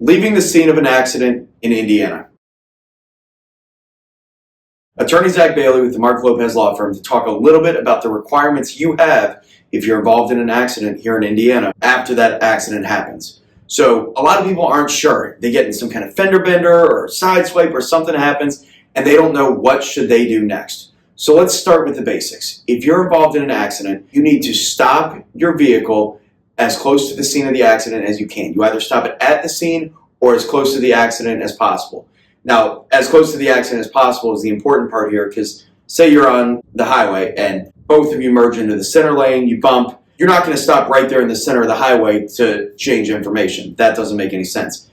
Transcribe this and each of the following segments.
Leaving the scene of an accident in Indiana. Attorney Zach Bailey with the Marc Lopez Law Firm to talk a little bit about the requirements you have if you're involved in an accident here in Indiana after that accident happens. So a lot of people aren't sure. They get in some kind of fender bender or side swipe or something happens and they don't know what should they do next. So let's start with the basics. If you're involved in an accident, you need to stop your vehicle as close to the scene of the accident as you can. You either stop it at the scene or as close to the accident as possible. Now, as close to the accident as possible is the important part here, because say you're on the highway and both of you merge into the center lane, you bump, you're not going to stop right there in the center of the highway to change information. That doesn't make any sense.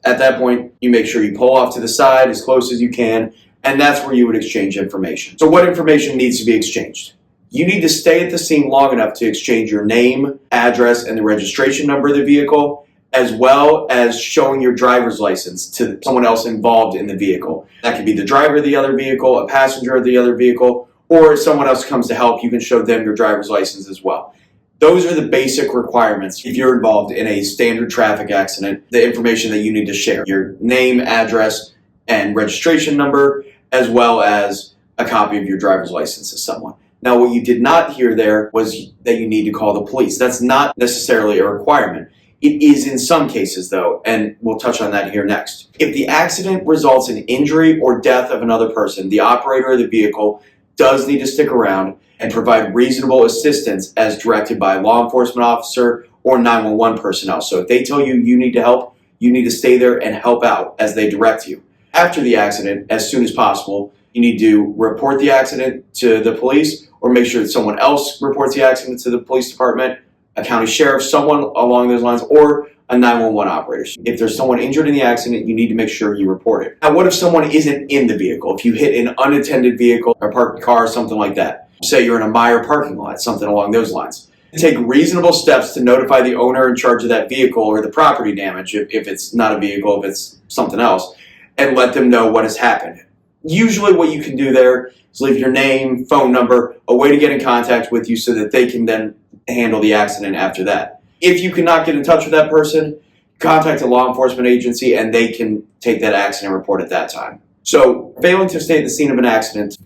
At that point, you make sure you pull off to the side as close as you can, and that's where you would exchange information. So what information needs to be exchanged? You need to stay at the scene long enough to exchange your name, address, and the registration number of the vehicle, as well as showing your driver's license to someone else involved in the vehicle. That could be the driver of the other vehicle, a passenger of the other vehicle, or if someone else comes to help, you can show them your driver's license as well. Those are the basic requirements if you're involved in a standard traffic accident, the information that you need to share. Your name, address, and registration number, as well as a copy of your driver's license to someone. Now, what you did not hear there was that you need to call the police. That's not necessarily a requirement. It is in some cases, though, and we'll touch on that here next. If the accident results in injury or death of another person, the operator of the vehicle does need to stick around and provide reasonable assistance as directed by a law enforcement officer or 911 personnel. So if they tell you you need to help, you need to stay there and help out as they direct you. After the accident, as soon as possible, you need to report the accident to the police or make sure that someone else reports the accident to the police department, a county sheriff, someone along those lines, or a 911 operator. If there's someone injured in the accident, you need to make sure you report it. Now, what if someone isn't in the vehicle? If you hit an unattended vehicle, a parked car, something like that. Say you're in a Meijer parking lot, something along those lines. Take reasonable steps to notify the owner in charge of that vehicle or the property damage, if it's not a vehicle, if it's something else, and let them know what has happened. Usually what you can do there is leave your name, phone number, a way to get in contact with you so that they can then handle the accident after that. If you cannot get in touch with that person, contact a law enforcement agency and they can take that accident report at that time. So failing to stay at the scene of an accident,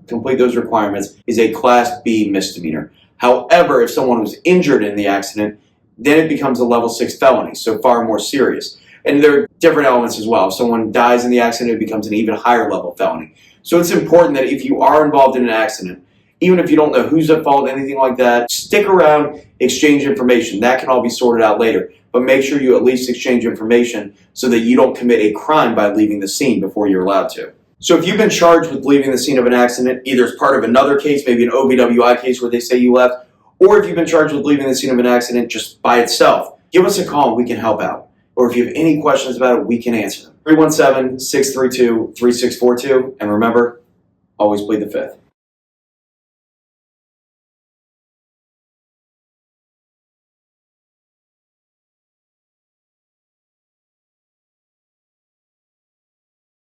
complete those requirements, is a Class B misdemeanor. However, if someone was injured in the accident, then it becomes a level 6 felony, so far more serious. And there are different elements as well. If someone dies in the accident, it becomes an even higher level felony. So it's important that if you are involved in an accident, even if you don't know who's at fault, anything like that, stick around, exchange information. That can all be sorted out later. But make sure you at least exchange information so that you don't commit a crime by leaving the scene before you're allowed to. So if you've been charged with leaving the scene of an accident, either as part of another case, maybe an OBWI case where they say you left, or if you've been charged with leaving the scene of an accident just by itself, give us a call and we can help out. Or if you have any questions about it, we can answer them. 317-632-3642. And remember, always plead the fifth.